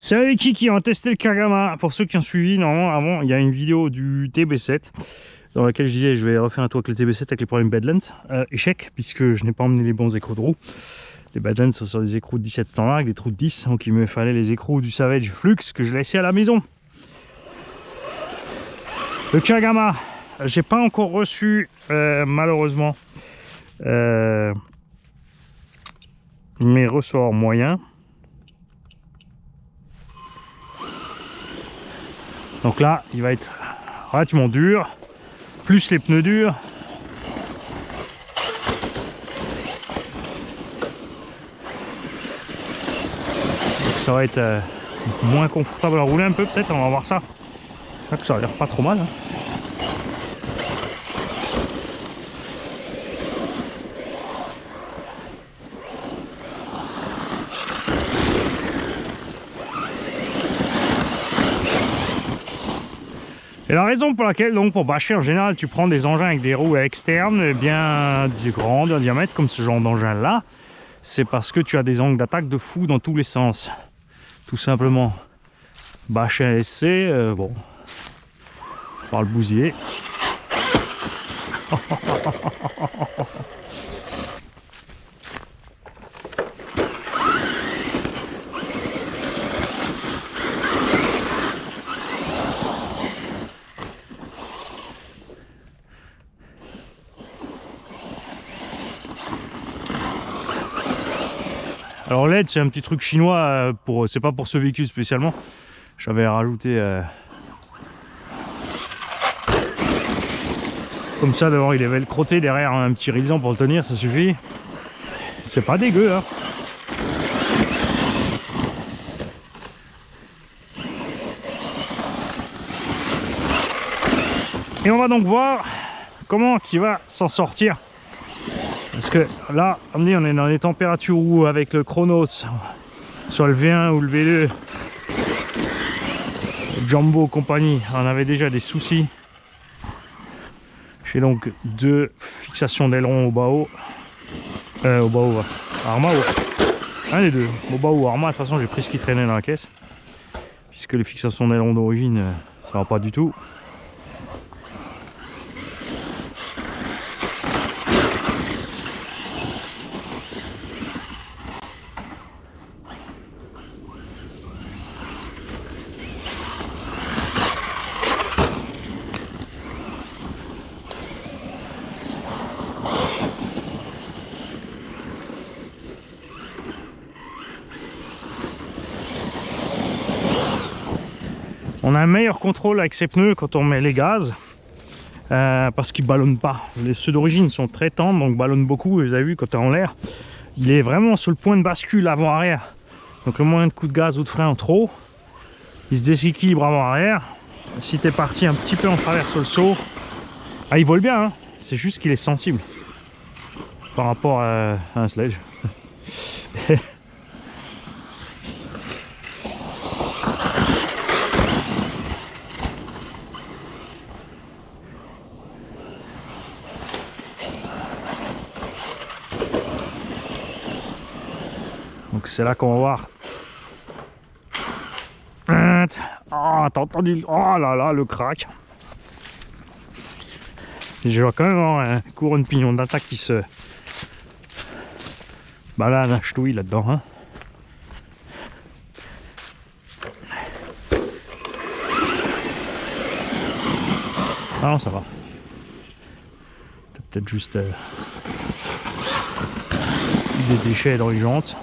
Salut Kiki, on va tester le Kagama. Pour ceux qui ont suivi, normalement, avant, il y a une vidéo du TB7 dans laquelle je disais je vais refaire un tour avec le TB7 avec les problèmes Badlands. Échec, puisque je n'ai pas emmené les bons écrous de roue. Les Badlands sont sur des écrous de 17 standards avec des trous de 10, donc il me fallait les écrous du Savage Flux que je laissais à la maison. Le Kagama, j'ai pas encore reçu, malheureusement, mes ressorts moyens. Donc là, il va être relativement dur, plus les pneus durs. Donc ça va être moins confortable à rouler un peu peut-être, on va voir ça. C'est vrai que ça a l'air pas trop mal. Hein. Et la raison pour laquelle, donc, pour bâcher en général, tu prends des engins avec des roues externes bien grands, de diamètre, comme ce genre d'engin là, c'est parce que tu as des angles d'attaque de fou dans tous les sens. Tout simplement. Bâcher un SC, bon, par le bousiller. Alors LED c'est un petit truc chinois, c'est pas pour ce véhicule spécialement. J'avais rajouté comme ça, d'abord il est velcroté derrière un petit rilisan pour le tenir, ça suffit. C'est pas dégueu hein. Et on va donc voir comment il va s'en sortir. Parce que là, on est dans des températures où avec le Chronos, soit le V1 ou le V2, Jumbo compagnie, on avait déjà des soucis. J'ai donc deux fixations d'aileron au bas-haut. Arma ou un des deux, au bas ou Arma. De toute façon, j'ai pris ce qui traînait dans la caisse. Puisque les fixations d'aileron d'origine, ça va pas du tout. On a un meilleur contrôle avec ces pneus quand on met les gaz parce qu'ils ballonnent pas. Les ceux d'origine sont très tendres, donc ballonnent beaucoup. Vous avez vu, quand tu es en l'air, il est vraiment sur le point de bascule avant-arrière. Donc le moyen de coup de gaz ou de frein en trop, il se déséquilibre avant-arrière. Si tu es parti un petit peu en travers sur le saut, il vole bien, hein, c'est juste qu'il est sensible par rapport à un sledge. Donc c'est là qu'on va voir. Oh, t'as entendu? Oh là là, le crack. Je vois quand même un couronne pignon d'attaque qui se balade à ch'touille là-dedans. Hein. Ah non, ça va. Peut-être juste des déchets dans les jantes.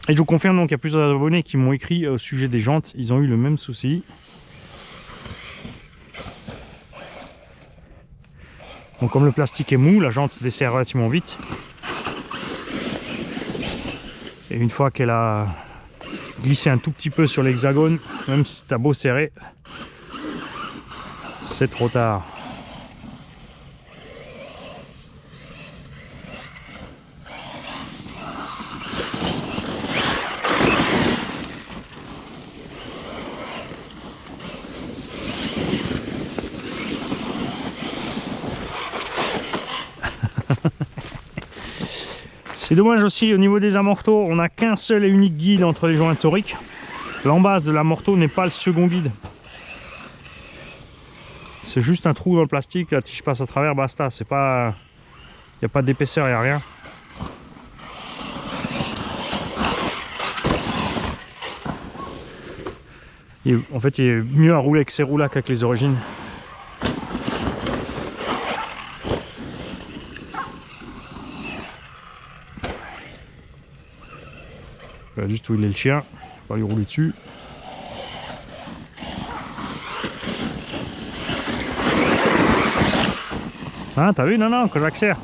Et je vous confirme donc qu'il y a plusieurs abonnés qui m'ont écrit au sujet des jantes, ils ont eu le même souci. Donc comme le plastique est mou, la jante se desserre relativement vite. Et une fois qu'elle a glissé un tout petit peu sur l'hexagone, même si t'as beau serrer, c'est trop tard. C'est dommage aussi au niveau des amortos, on n'a qu'un seul et unique guide entre les joints toriques. L'embase de l'amorto n'est pas le second guide. C'est juste un trou dans le plastique, la tige passe à travers, basta. C'est pas, il n'y a pas d'épaisseur, il n'y a rien. En fait, il est mieux à rouler avec ces roues-là qu'avec les origines. Voilà, juste où il est le chien, on va lui rouler dessus. Hein, t'as vu? Non, non, que j'accélère.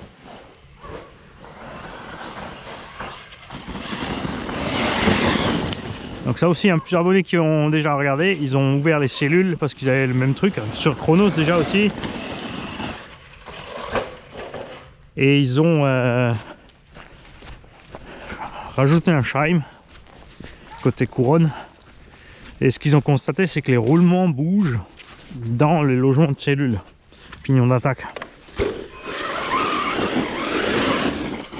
Donc ça aussi, plusieurs abonnés qui ont déjà regardé, ils ont ouvert les cellules parce qu'ils avaient le même truc, sur Chronos déjà aussi. Et ils ont rajouté un chime côté couronne. Et ce qu'ils ont constaté, c'est que les roulements bougent dans les logements de cellules, pignon d'attaque.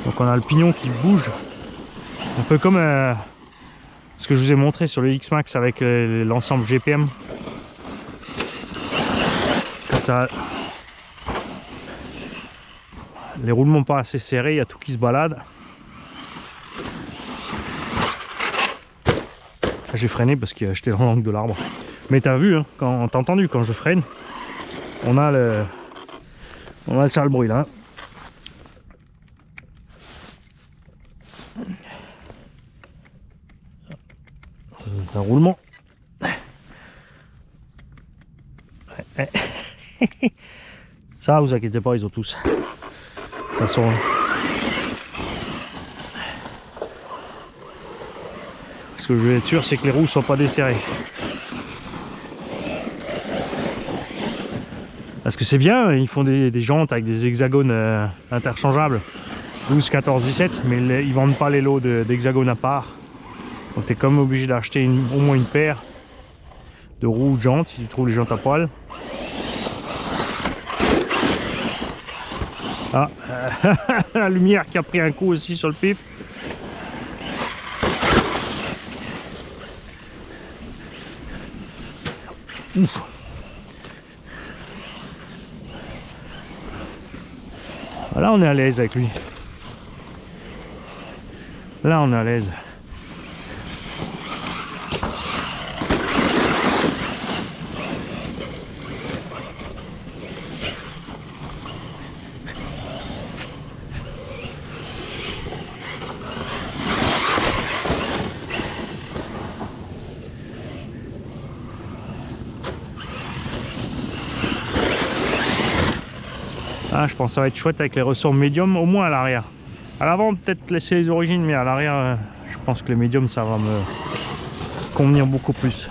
Donc on a le pignon qui bouge, un peu comme ce que je vous ai montré sur le X-Max avec l'ensemble GPM. Quand tu as les roulements pas assez serrés, il y a tout qui se balade. J'ai freiné parce que j'étais dans l'angle de l'arbre. Mais t'as vu, hein, quand t'as entendu quand je freine, on a le sale bruit là. Un roulement. Ça, vous inquiétez pas, ils ont tous. De toute façon. Ce que je vais être sûr, c'est que les roues sont pas desserrées. Parce que c'est bien, ils font des jantes avec des hexagones interchangeables. 12, 14, 17, mais ils vendent pas les lots d'hexagones à part. Donc tu es comme obligé d'acheter au moins une paire de roues ou de jantes si tu trouves les jantes à poil. Ah, la lumière qui a pris un coup aussi sur le pif. Ouf. Là on est à l'aise avec lui. Là on est à l'aise. Ah, je pense que ça va être chouette avec les ressorts médium, au moins à l'arrière. À l'avant, peut-être laisser les origines, mais à l'arrière, je pense que les médiums, ça va me convenir beaucoup plus.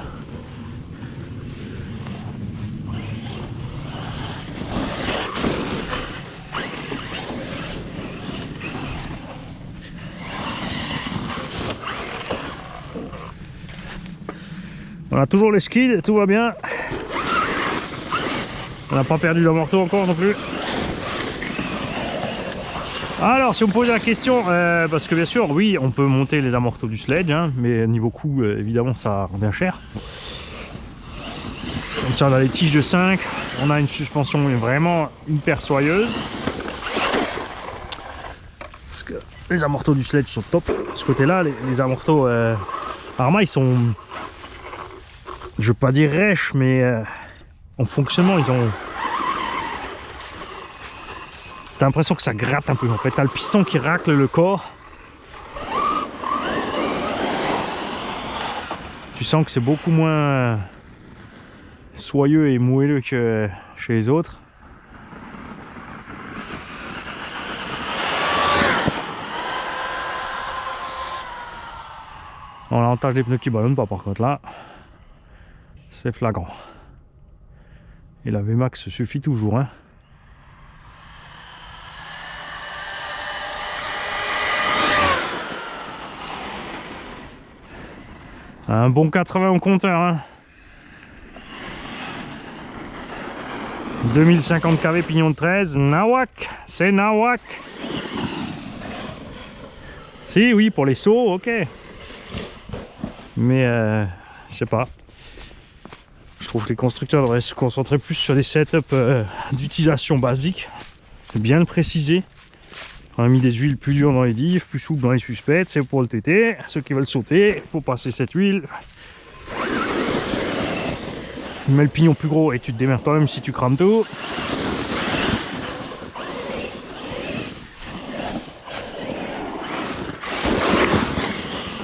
On a toujours les skids, tout va bien. On n'a pas perdu l'amorto encore non plus. Alors si on me pose la question, parce que bien sûr oui on peut monter les amortos du sledge, hein, mais niveau coût évidemment ça revient cher. Comme ça on a les tiges de 5, on a une suspension vraiment hyper soyeuse. Parce que les amortos du sledge sont top. De ce côté là les amortos Arma ils sont, je veux pas dire rêches, mais en fonctionnement ils ont... T'as l'impression que ça gratte un peu en fait, t'as le piston qui racle le corps. Tu sens que c'est beaucoup moins soyeux et moelleux que chez les autres. On a l'avantage des pneus qui ballonnent pas par contre là. C'est flagrant. Et la VMAX suffit toujours, hein. Un bon 80 au compteur, hein. 2050 kV pignon de 13, Nawak, c'est Nawak. Si, oui, pour les sauts, ok. Mais je sais pas. Je trouve que les constructeurs devraient se concentrer plus sur des setups d'utilisation basique. Bien le préciser. On a mis des huiles plus dures dans les diffs, plus souples dans les suspects. C'est pour le TT. Ceux qui veulent sauter, il faut passer cette huile. Tu mets le pignon plus gros et tu te démerdes toi-même si tu crames tout.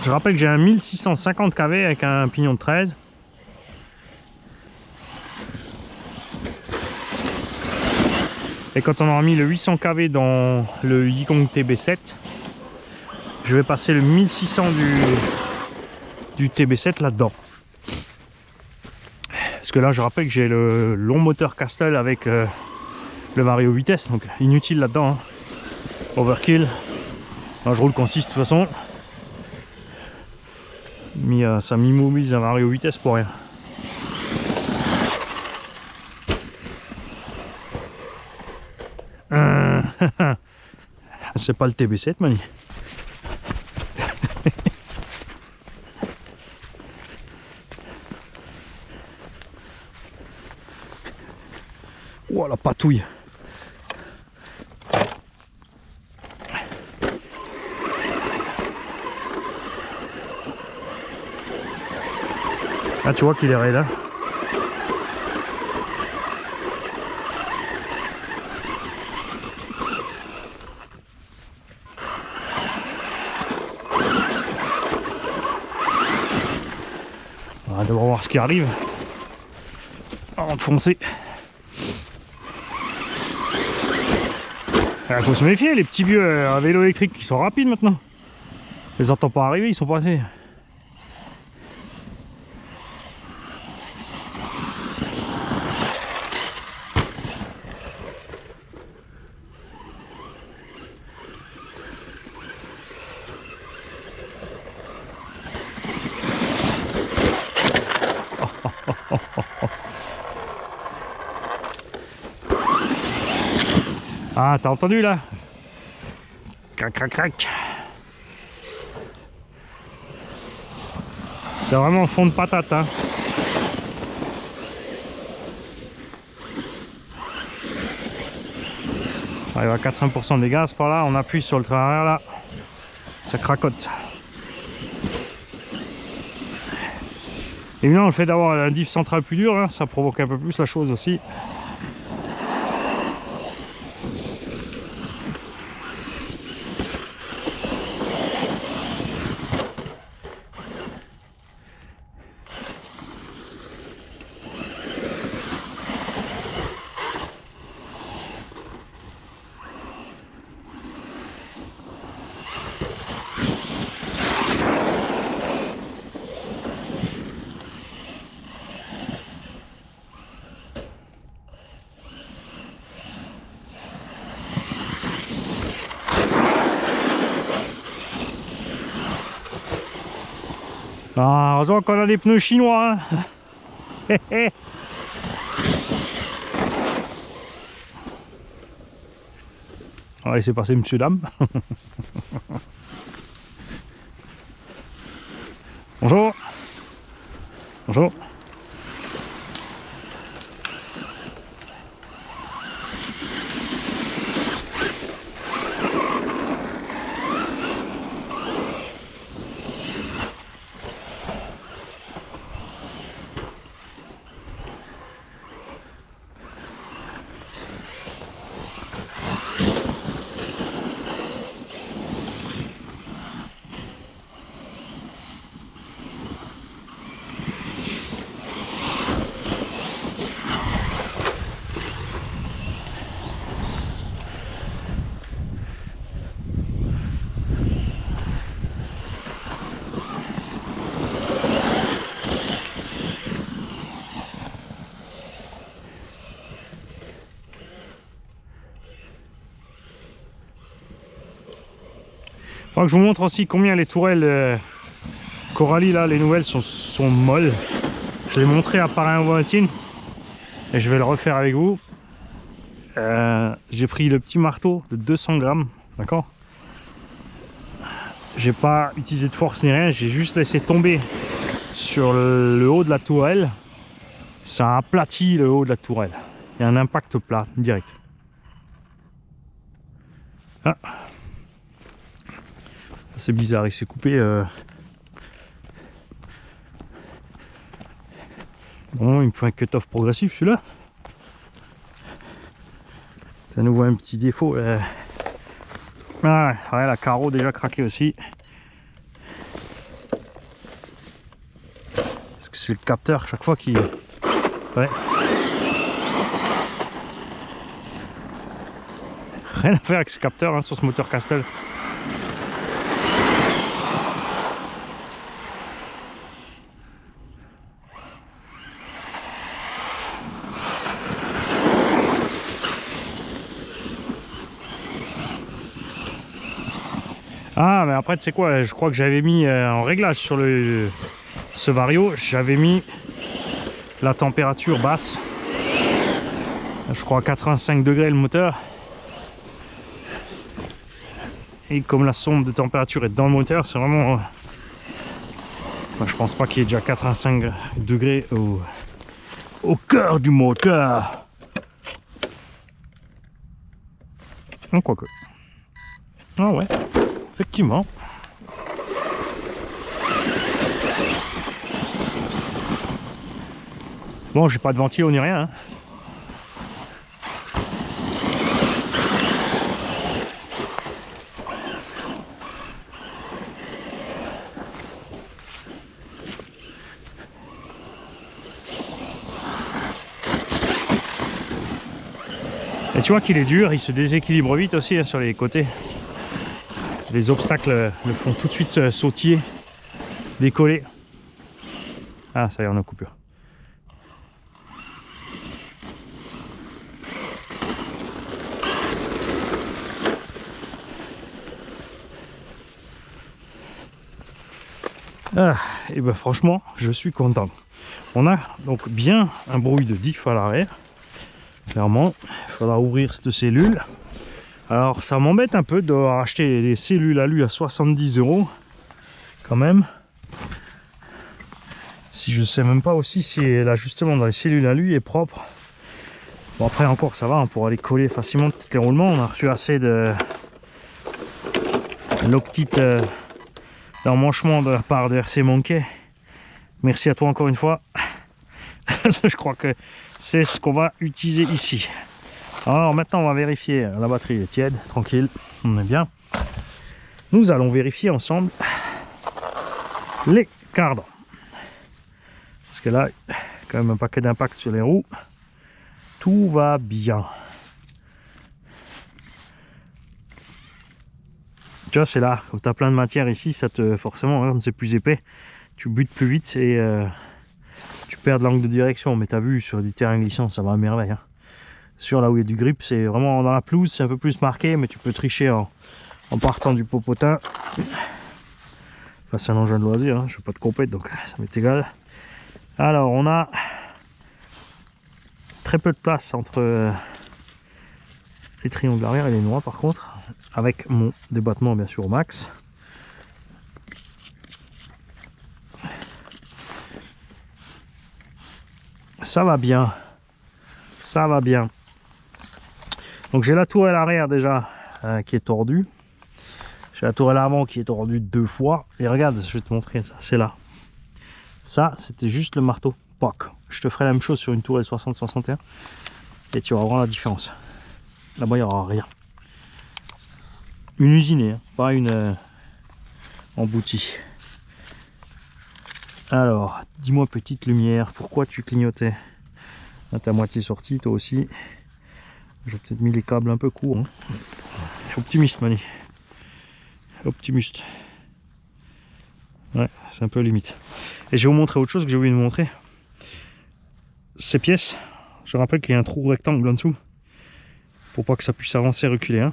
Je rappelle que j'ai un 1650 kV avec un pignon de 13. Et quand on aura mis le 800 kV dans le Yikong TB7, je vais passer le 1600 du TB7 là-dedans. Parce que là, je rappelle que j'ai le long moteur Castle avec le Vario vitesse, donc inutile là-dedans. Hein. Overkill. Là, je roule qu'en 6 de toute façon. Mais ça m'immobilise un Vario vitesse pour rien. C'est pas le TB7, Mani. Oh la patouille. Ah, tu vois qu'il est raide là. On va devoir voir ce qui arrive avant de foncer. Il faut se méfier, les petits vieux à vélo électrique qui sont rapides maintenant. Je les entends pas arriver, ils sont passés. Ah, t'as entendu là? Crac, crac, crac. C'est vraiment fond de patate, hein. On arrive à 80% des gaz par là, on appuie sur le train arrière là, ça cracote. Évidemment, le fait d'avoir un diff central plus dur, hein, ça provoque un peu plus la chose aussi. Ah, heureusement qu'on a des pneus chinois. Hein. On va laisser passer monsieur dame. Bonjour. Bonjour. Faudra que je vous montre aussi combien les tourelles Coralie là, les nouvelles sont molles. Je l'ai montré à Paris Valentine et je vais le refaire avec vous. J'ai pris le petit marteau de 200 grammes, d'accord. J'ai pas utilisé de force ni rien, j'ai juste laissé tomber sur le haut de la tourelle. Ça a aplati le haut de la tourelle. Il y a un impact plat direct. Ah. C'est bizarre, il s'est coupé. Bon, il me faut un cut-off progressif celui-là. Ça nous voit un petit défaut. Ah ouais, la carreau déjà craqué aussi. Parce que c'est le capteur chaque fois qui... Ouais. Rien à faire avec ce capteur hein, sur ce moteur Castel. Ah mais après tu sais quoi, je crois que j'avais mis en réglage sur ce vario, j'avais mis la température basse. Je crois à 85 degrés le moteur. Et comme la sonde de température est dans le moteur, c'est vraiment... Enfin, je pense pas qu'il y ait déjà 85 degrés au cœur du moteur. Quoique. Ah ouais, effectivement. Bon, j'ai pas de ventilo ni rien. Hein. Et tu vois qu'il est dur, il se déséquilibre vite aussi hein, sur les côtés. Les obstacles le font tout de suite sautiller, décoller. Ah, ça y est, on a coupure. Ah, et ben franchement, je suis content. On a donc bien un bruit de diff à l'arrière. Clairement, il faudra ouvrir cette cellule. Alors ça m'embête un peu de racheter les cellules alu à 70 € quand même. Si je sais même pas aussi si l'ajustement dans les cellules alu est propre. Bon après encore ça va, on pourra les coller facilement tous les roulements. On a reçu assez de l'octite d'emmanchement de la part de RC Monkey. Merci à toi encore une fois. Je crois que c'est ce qu'on va utiliser ici. Alors maintenant on va vérifier, la batterie est tiède, tranquille, on est bien. Nous allons vérifier ensemble les cardans. Parce que là, quand même un paquet d'impact sur les roues. Tout va bien. Tu vois, c'est là, comme tu as plein de matière ici, ça te forcément, comme c'est plus épais, tu butes plus vite et tu perds de l'angle de direction. Mais tu as vu, sur du terrain glissant, ça va à merveille. Hein. Sur là où il y a du grip, c'est vraiment dans la pelouse, c'est un peu plus marqué, mais tu peux tricher en partant du popotin. Enfin, c'est un engin de loisir, hein, je ne fais pas de compète, donc ça m'est égal. Alors, on a très peu de place entre les triangles arrière et les noix, par contre, avec mon débattement bien sûr au max. Ça va bien, ça va bien. Donc j'ai la tourelle arrière déjà qui est tordue. J'ai la tourelle avant qui est tordue 2 fois. Et regarde, je vais te montrer, c'est là. Ça, c'était juste le marteau. Poc. Je te ferai la même chose sur une tourelle 60-61. Et tu vas voir la différence. Là-bas, il n'y aura rien. Une usinée, hein, pas une emboutie. Alors, dis-moi petite lumière, pourquoi tu clignotais? Là, t'es à moitié sorti, toi aussi. J'ai peut-être mis les câbles un peu courts. Hein. Optimiste, Mani. Optimiste. Ouais, c'est un peu limite. Et je vais vous montrer autre chose que j'ai oublié de vous montrer. Ces pièces, je rappelle qu'il y a un trou rectangle en dessous. Pour pas que ça puisse avancer et reculer. Hein.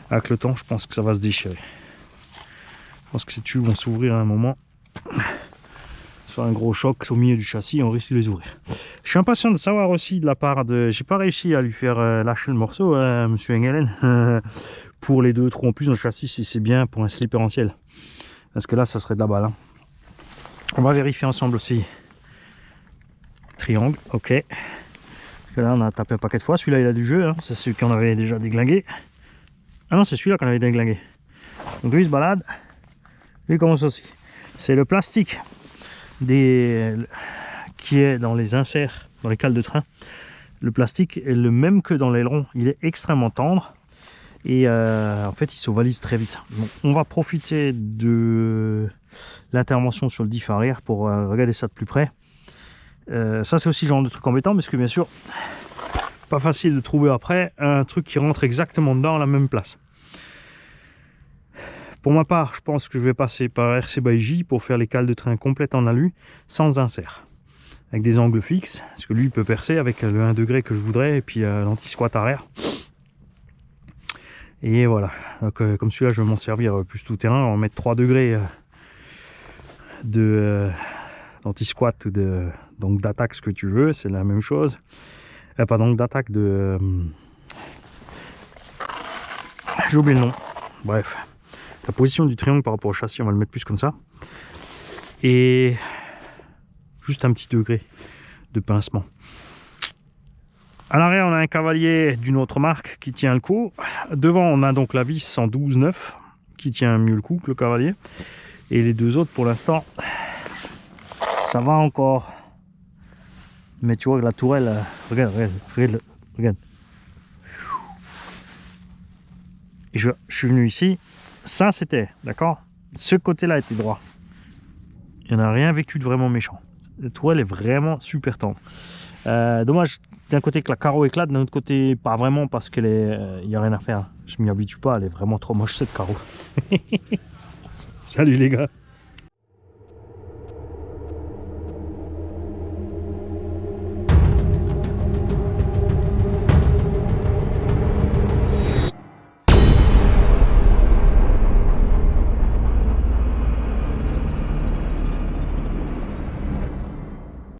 Avec le temps, je pense que ça va se déchirer. Je pense que ces tubes vont s'ouvrir à un moment. Sur un gros choc au milieu du châssis, on risque de les ouvrir. Je suis impatient de savoir aussi de la part de... J'ai pas réussi à lui faire lâcher le morceau, monsieur Engelen, pour les 2 trous en plus dans le châssis, si c'est bien pour un slipper en ciel. Parce que là, ça serait de la balle. Hein. On va vérifier ensemble aussi. Triangle, ok. Parce que là, on a tapé un paquet de fois. Celui-là, il a du jeu. Hein. C'est celui qu'on avait déjà déglingué. Ah non, c'est celui-là qu'on avait déglingué. Donc lui, il se balade. Lui, il commence aussi. C'est le plastique qui est dans les inserts, dans les cales de train. Le plastique est le même que dans l'aileron. Il est extrêmement tendre. Et en fait, il s'ovalise très vite. Donc, on va profiter de l'intervention sur le diff arrière pour regarder ça de plus près. Ça, c'est aussi le genre de truc embêtant parce que bien sûr, pas facile de trouver après un truc qui rentre exactement dans la même place. Pour ma part, je pense que je vais passer par RC by J pour faire les cales de train complètes en alu sans insert. Avec des angles fixes, parce que lui il peut percer avec le 1 degré que je voudrais et puis l'anti-squat arrière. Et voilà, donc comme celui-là je vais m'en servir plus tout terrain, on va mettre 3 degrés d'anti-squat donc d'attaque, ce que tu veux, c'est la même chose. Pas donc d'attaque j'ai oublié le nom. Bref, la position du triangle par rapport au châssis, on va le mettre plus comme ça. Et juste un petit degré de pincement. À l'arrière, on a un cavalier d'une autre marque qui tient le coup. Devant, on a donc la vis en 12,9 qui tient mieux le coup que le cavalier. Et les 2 autres, pour l'instant, ça va encore. Mais tu vois que la tourelle, regarde. Et je suis venu ici, ça c'était, d'accord? Ce côté-là était droit. Il n'y en a rien vécu de vraiment méchant. La tourelle est vraiment super tendre. Dommage d'un côté que la carreau éclate, d'un autre côté pas vraiment parce qu'il n'y a rien à faire. Je m'y habitue pas, elle est vraiment trop moche cette carreau. Salut les gars.